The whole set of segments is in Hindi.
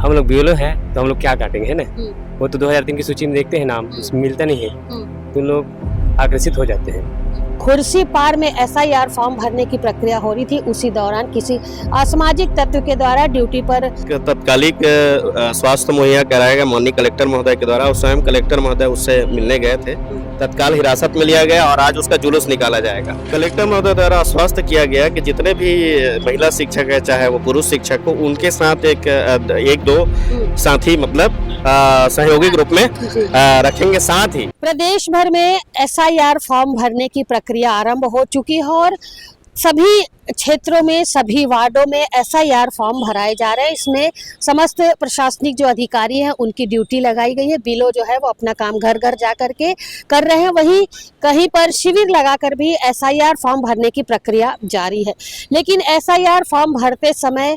हम लोग बीएलओ हैं तो हम लोग क्या काटेंगे, है ना। वो तो 2003 की सूची में देखते हैं नाम, उसमें मिलता नहीं है तो लोग आकर्षित हो जाते हैं। खुर्सी पार में एसआईआर फॉर्म भरने की प्रक्रिया हो रही थी, उसी दौरान किसी असामाजिक तत्व के द्वारा ड्यूटी पर तत्कालिक स्वास्थ्य मुहैया कराया गया माननीय कलेक्टर महोदय के द्वारा। स्वयं कलेक्टर महोदय उससे मिलने गए थे, तत्काल हिरासत में लिया गया और आज उसका जुलूस निकाला जाएगा। कलेक्टर महोदय द्वारा आश्वस्त किया गया कि जितने भी महिला शिक्षक है, चाहे वो पुरुष शिक्षक हो, उनके साथ एक दो साथी मतलब सहयोगी ग्रुप में रखेंगे। साथ ही प्रदेश भर में एसआईआर फॉर्म भरने की प्रक्रिया आरंभ हो चुकी है और सभी क्षेत्रों में, सभी वार्डों में एसआईआर फॉर्म भराए जा रहे हैं। इसमें समस्त प्रशासनिक जो अधिकारी हैं उनकी ड्यूटी लगाई गई है। बीएलओ जो है वो अपना काम घर घर जा करके कर रहे हैं, वहीं कहीं पर शिविर लगाकर भी एसआईआर फॉर्म भरने की प्रक्रिया जारी है। लेकिन एसआईआर फॉर्म भरते समय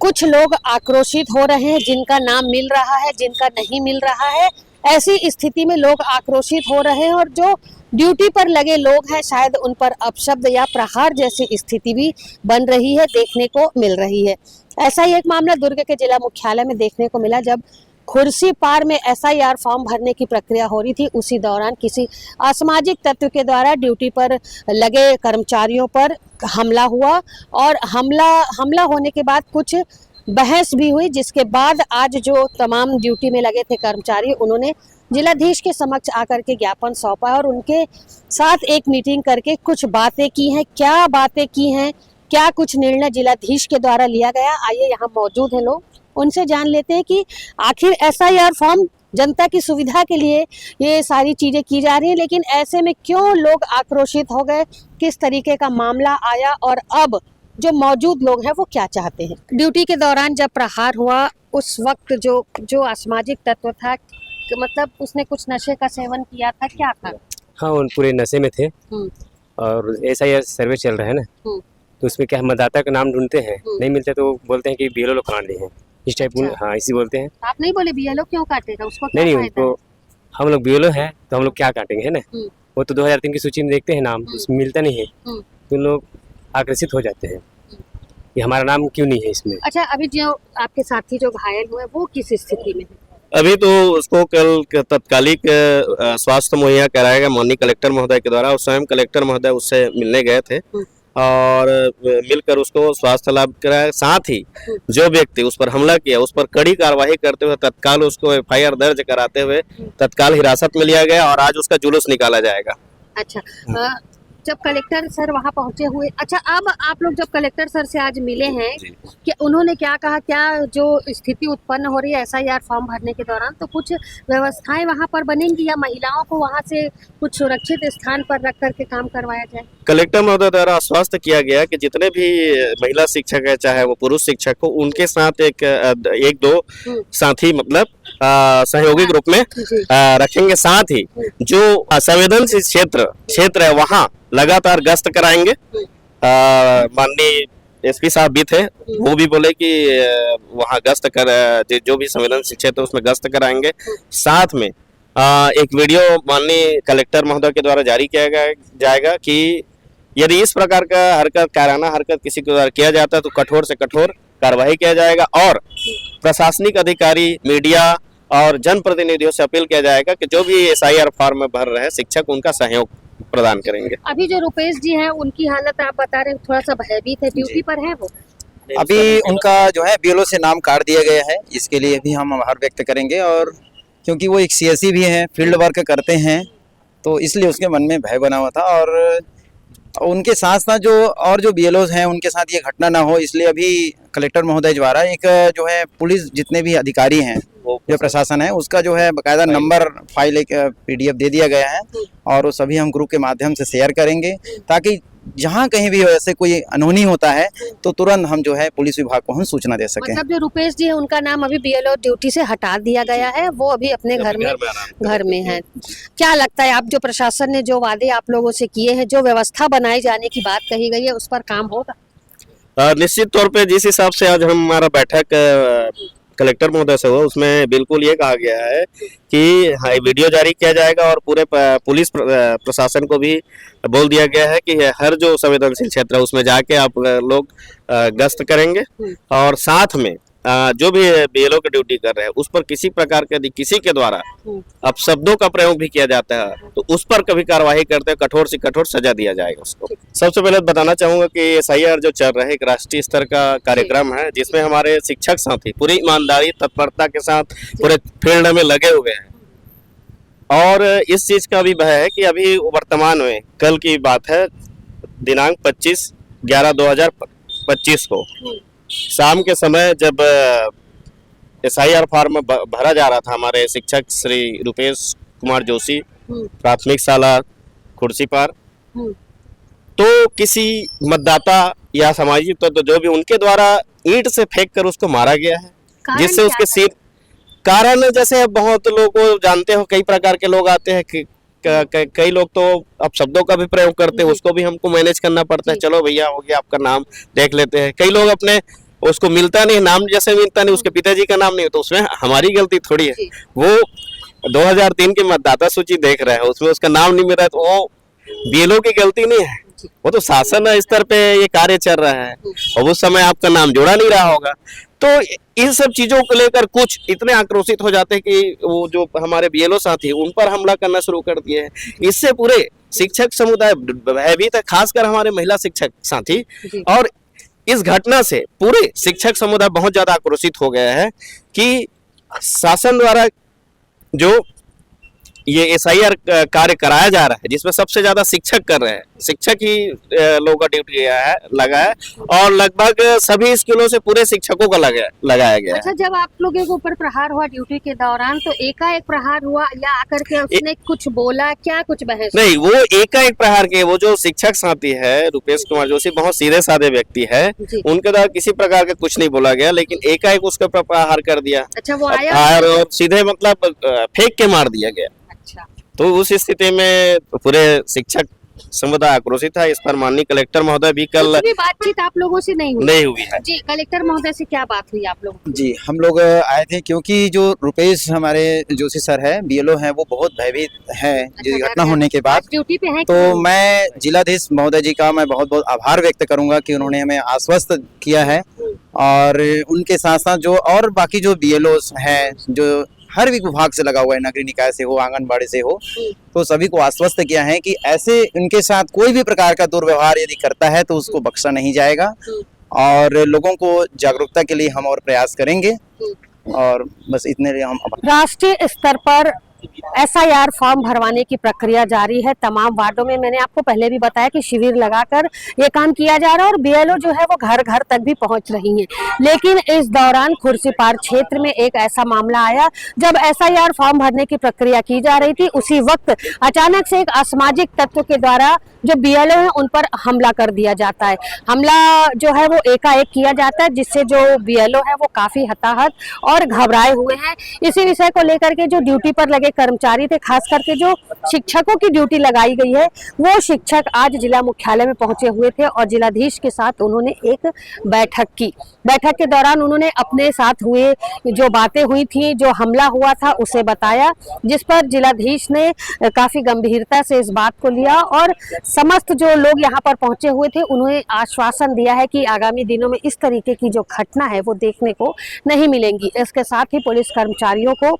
कुछ लोग आक्रोशित हो रहे हैं, जिनका नाम मिल रहा है, जिनका नहीं मिल रहा है। ऐसी स्थिति में लोग आक्रोशित हो रहे हैं और जो ड्यूटी पर लगे लोग हैं शायद उन पर अपशब्द या प्रहार जैसी स्थिति भी बन रही है, देखने को मिल रही है। ऐसा ही एक मामला दुर्ग के जिला मुख्यालय में देखने को मिला, जब खुर्सी पार में एसआईआर फॉर्म भरने की प्रक्रिया हो रही थी, उसी दौरान किसी असामाजिक तत्व के द्वारा ड्यूटी पर लगे कर्मचारियों पर हमला हुआ और हमला होने के बाद कुछ बहस भी हुई, जिसके बाद आज जो तमाम ड्यूटी में लगे थे कर्मचारी, उन्होंने जिलाधीश के समक्ष आकर के ज्ञापन सौंपा और उनके साथ एक मीटिंग करके कुछ बातें की हैं। क्या बातें की हैं, क्या कुछ निर्णय जिलाधीश के द्वारा लिया गया, आइए यहाँ मौजूद हैं लोग, उनसे जान लेते हैं कि आखिर एसआईआर फॉर्म जनता की सुविधा के लिए ये सारी चीजें की जा रही है, लेकिन ऐसे में क्यों लोग आक्रोशित हो गए, किस तरीके का मामला आया और अब जो मौजूद लोग हैं वो क्या चाहते हैं। ड्यूटी के दौरान जब प्रहार हुआ उस वक्त जो असामाजिक तत्व था, मतलब उसने कुछ नशे का सेवन किया था, क्या था? हाँ, उन पूरे नशे में थे और एसआईआर सर्वे चल रहा है ना, तो उसमें क्या मतदाता का नाम ढूंढते हैं, नहीं मिलते तो बोलते हैं कि बीएलओ लोग काट लिए हैं, इस टाइप। हाँ, इसी बोलते हैं। आप नहीं बोले बीएलओ क्यों काटेगा, उसको क्या नहीं, फायदा? उनको हम लोग बीएलओ हैं तो हम लोग क्या काटेंगे, है ना। वो तो 2003 की सूची में देखते हैं नाम, उसमें मिलता नहीं है तो लोग आकर्षित हो जाते हैं कि हमारा नाम क्यों नहीं है इसमें। अच्छा, अभी जो आपके साथी जो घायल हुए वो किस स्थिति में है? अभी तो उसको कल तत्कालिक स्वास्थ्य मुहैया कराया गया माननीय कलेक्टर महोदय के द्वारा। स्वयं कलेक्टर महोदय उससे मिलने गए थे और मिलकर उसको स्वास्थ्य लाभ कराया। साथ ही जो व्यक्ति उस पर हमला किया उस पर कड़ी कार्रवाई करते हुए तत्काल उसको एफआईआर दर्ज कराते हुए तत्काल हिरासत में लिया गया और आज उसका जुलूस निकाला जाएगा। अच्छा, जब कलेक्टर सर वहां पहुंचे हुए, अच्छा अब आप लोग जब कलेक्टर सर से आज मिले हैं कि उन्होंने क्या कहा, क्या जो स्थिति उत्पन्न हो रही है एसआईआर फॉर्म भरने के दौरान, तो कुछ व्यवस्थाएं वहां पर बनेंगी या महिलाओं को वहां से कुछ सुरक्षित स्थान पर रख करके काम करवाया जाए? कलेक्टर महोदय द्वारा आश्वस्त किया गया कि जितने भी महिला शिक्षक है, चाहे वो पुरुष शिक्षक हो, उनके साथ एक दो साथी मतलब सहयोगी ग्रुप में रखेंगे। साथ ही जो संवेदनशील क्षेत्र है वहाँ लगातार गश्त कराएंगे। माननीय एसपी साहब भी थे, वो भी बोले कि वहाँ गश्त कर जो भी संवेदनशील क्षेत्र उसमें गश्त कराएंगे। साथ में एक वीडियो माननीय कलेक्टर महोदय के द्वारा जारी किया जाएगा कि यदि इस प्रकार का कायराना हरकत किसी के द्वारा किया जाता है तो कठोर से कठोर कार्रवाई किया जाएगा और प्रशासनिक अधिकारी, मीडिया और जनप्रतिनिधियों से अपील किया जाएगा कि जो भी एसआईआर फॉर्म में भर रहे हैं शिक्षक, उनका सहयोग प्रदान करेंगे। अभी जो रुपेश जी हैं उनकी हालत आप बता रहे हैं थोड़ा सा भयभीत है, ड्यूटी पर है वो? अभी उनका जो है बीएलओ से नाम काट दिया गया है, इसके लिए भी हम आभार व्यक्त करेंगे। और क्योंकि वो एक सीएससी भी हैं, फील्ड वर्क करते हैं, तो इसलिए उसके मन में भय बना हुआ था और उनके साथ साथ जो बीएलओज हैं उनके साथ ये घटना ना हो, इसलिए अभी कलेक्टर महोदय द्वारा एक जो है पुलिस जितने भी अधिकारी हैं, जो प्रशासन है, उसका जो है बाकायदा नंबर फाइल एक पीडीएफ दे दिया गया है और वो सभी हम ग्रुप के माध्यम से शेयर करेंगे, ताकि जहाँ कहीं भी ऐसे कोई अनहोनी होता है तो तुरंत हम जो है पुलिस विभाग को हम सूचना दे सकें। मतलब जो रुपेश जी है उनका नाम अभी बीएलओ ड्यूटी से हटा दिया गया है, वो अभी अपने घर में है। क्या लगता है, आप जो प्रशासन ने जो वादे आप लोगों से किए हैं, जो व्यवस्था बनाए जाने की बात कही गई है, उस पर काम होगा? निश्चित तौर पे जिस हिसाब से आज हमारा बैठक कलेक्टर महोदय से हुआ उसमें बिल्कुल ये कहा गया है कि वीडियो जारी किया जाएगा और पूरे पुलिस प्रशासन को भी बोल दिया गया है कि हर जो संवेदनशील क्षेत्र है उसमें जाके आप लोग गश्त करेंगे और साथ में जो भी बीएलओ की ड्यूटी कर रहे हैं उस पर किसी प्रकार के यदि किसी के द्वारा अब शब्दों का प्रयोग भी किया जाता है तो उस पर कभी कार्रवाई करते हैं, कठोर से कठोर सजा दिया जाएगा उसको। सबसे पहले बताना चाहूंगा कि एसआईआर जो चल रहा है एक राष्ट्रीय स्तर का कार्यक्रम है जिसमें हमारे शिक्षक साथी पूरी ईमानदारी तत्परता के साथ पूरे फील्ड में लगे हुए हैं। और इस चीज का भी भय है कि अभी वर्तमान में कल की बात है, दिनांक 25/11/2025 को शाम के समय जब एसआईआर फॉर्म भरा जा रहा था हमारे शिक्षक श्री रुपेश कुमार जोशी प्राथमिक शाला खुर्सीपार, तो किसी मतदाता या सामाजिक तो जो भी उनके द्वारा ईंट से फेंक कर उसको मारा गया है, जिससे उसके सिर कारण जैसे बहुत लोगों को जानते हो कई प्रकार के लोग आते हैं कि कई लोग तो अब शब्दों का भी प्रयोग करते हैं, उसको भी हमको मैनेज करना पड़ता है। चलो भैया हो गया आपका नाम देख लेते हैं। कई लोग अपने उसको मिलता नहीं, नाम जैसे मिलता नहीं, उसके पिताजी का नाम नहीं तो उसमें हमारी गलती थोड़ी है। वो 2003 की मतदाता सूची देख रहे हैं, उसमें उसका नाम नहीं मिल रहा है तो वो बीएलओ की गलती नहीं है, वो तो शासन स्तर पे ये कार्य चल रहा है और उस समय आपका नाम जोड़ा नहीं रहा होगा। तो इन सब चीजों को लेकर कुछ इतने आक्रोशित हो जाते हैं कि वो जो हमारे बीएलओ साथी उन पर हमला करना शुरू कर दिए हैं। इससे पूरे शिक्षक समुदाय भयभीत है, खासकर हमारे महिला शिक्षक साथी। और इस घटना से पूरे शिक्षक समुदाय बहुत ज्यादा आक्रोशित हो गया है कि शासन द्वारा जो ये एसआईआर कार्य कराया जा रहा है जिसमें सबसे ज्यादा शिक्षक कर रहे हैं, शिक्षक ही लोगों का ड्यूटी लगा है और लगभग सभी स्कूलों से पूरे शिक्षकों का लगाया गया है। अच्छा, जब आप लोगों के ऊपर प्रहार हुआ ड्यूटी के दौरान तो एकाएक प्रहार हुआ या आकर के उसने कुछ बोला, क्या कुछ बहस? नहीं, वो एकाएक प्रहार के, वो जो शिक्षक साथी है रुपेश कुमार जोशी बहुत सीधे साधे व्यक्ति है, उनके द्वारा किसी प्रकार का कुछ नहीं बोला गया, लेकिन एकाएक उसके ऊपर प्रहार कर दिया। अच्छा, वो आया और सीधे मतलब फेंक के मार दिया गया। तो उस स्थिति में पूरे शिक्षक समुदाय आक्रोशित था। इस पर माननीय कलेक्टर महोदय भी कल बातचीत आप लोगों से नहीं हुई है। जी, कलेक्टर महोदय से क्या बात हुई आप लोगों? जी, हम लोग आए थे क्योंकि जो रुपेश हमारे जोशी सर है बीएलओ है वो बहुत भयभीत है जिस घटना होने के बाद ड्यूटी पे है। तो मैं जिलाधीश महोदय जी का मैं बहुत बहुत आभार व्यक्त करूंगा कि उन्होंने हमें आश्वस्त किया है और उनके साथ साथ जो और बाकी जो बीएलओ हैं जो हर भी विभाग से लगा हुआ है, नगरीय निकाय से हो, आंगनबाड़ी से हो, तो सभी को आश्वस्त किया है कि ऐसे उनके साथ कोई भी प्रकार का दुर्व्यवहार यदि करता है तो उसको बख्शा नहीं जाएगा और लोगों को जागरूकता के लिए हम और प्रयास करेंगे। और बस इतने लिए हम राष्ट्रीय स्तर पर एसआईआर फॉर्म भरवाने की प्रक्रिया जारी है तमाम वार्डों में। मैंने आपको पहले भी बताया कि शिविर लगाकर ये काम किया जा रहा है और बीएलओ जो है वो घर घर तक भी पहुंच रही हैं। लेकिन इस दौरान खुर्सीपार क्षेत्र में एक ऐसा मामला आया जब एसआईआर फॉर्म भरने की प्रक्रिया की जा रही थी, उसी वक्त अचानक से एक असामाजिक तत्व के द्वारा जो बीएलओ है उन पर हमला कर दिया जाता है। हमला जो है वो एकाएक किया जाता है जिससे जो बीएलओ है वो काफी हताहत और घबराए हुए हैं। इसी विषय को लेकर के जो ड्यूटी पर लगे कर्मचारी थे, खास करके जो शिक्षकों की ड्यूटी लगाई गई है, वो शिक्षक आज जिला मुख्यालय में पहुंचे हुए थे और जिलाधीश के साथ उन्होंने एक बैठक की। बैठक के दौरान उन्होंने अपने साथ हुए जो बातें हुई थी, जो हमला हुआ था उसे बताया, जिस पर जिलाधीश ने काफी गंभीरता से इस बात को लिया और समस्त जो लोग यहाँ पर पहुंचे हुए थे उन्हें आश्वासन दिया है कि आगामी दिनों में इस तरीके की जो घटना है वो देखने को नहीं मिलेंगी। इसके साथ ही पुलिस कर्मचारियों को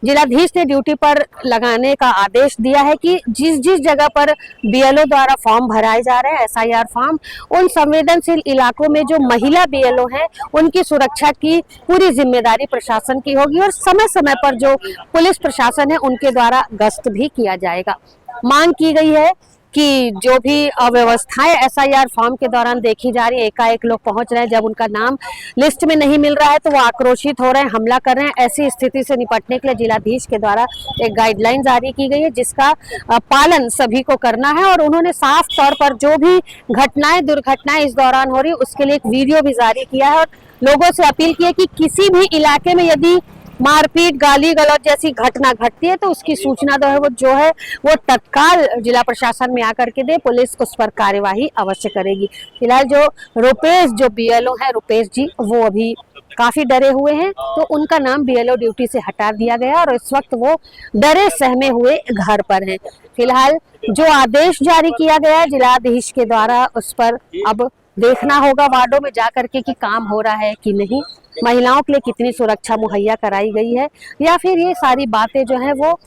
जिलाधीश ने ड्यूटी पर लगाने का आदेश दिया है कि जिस जिस जगह पर बीएलओ द्वारा फॉर्म भराए जा रहे हैं एसआईआर फॉर्म, उन संवेदनशील इलाकों में जो महिला बीएलओ हैं उनकी सुरक्षा की पूरी जिम्मेदारी प्रशासन की होगी और समय समय पर जो पुलिस प्रशासन है उनके द्वारा गश्त भी किया जाएगा। मांग की गई है कि जो भी अव्यवस्थाएं एसआईआर फॉर्म के दौरान देखी जा रही है, एकाएक लोग पहुंच रहे हैं, जब उनका नाम लिस्ट में नहीं मिल रहा है तो वो आक्रोशित हो रहे हैं, हमला कर रहे हैं। ऐसी स्थिति से निपटने के लिए जिलाधीश के द्वारा एक गाइडलाइन जारी की गई है जिसका पालन सभी को करना है और उन्होंने साफ तौर पर जो भी घटनाएं दुर्घटनाएं इस दौरान हो रही है उसके लिए एक वीडियो भी जारी किया है और लोगों से अपील की है कि किसी भी इलाके में यदि मारपीट गाली गलौज जैसी घटना घटती है तो उसकी सूचना जो है वो तत्काल जिला प्रशासन में आकर के दे, पुलिस उस पर कार्यवाही अवश्य करेगी। फिलहाल जो रुपेश जो बीएलओ है रुपेश जी वो अभी काफी डरे हुए हैं तो उनका नाम बीएलओ ड्यूटी से हटा दिया गया और इस वक्त वो डरे सहमे हुए घर पर हैं। फिलहाल जो आदेश जारी किया गया है जिलाधीश के द्वारा उस पर अब देखना होगा वार्डों में जाकर के कि काम हो रहा है कि नहीं। महिलाओं के लिए कितनी सुरक्षा मुहैया कराई गई है, या फिर ये सारी बातें जो है वो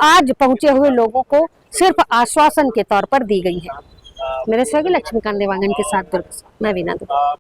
आज पहुंचे हुए लोगों को सिर्फ आश्वासन के तौर पर दी गई है। मेरे सहयोगी लक्ष्मीकांत देवांगन के साथ दुर्ग से मैं वीना दुबे।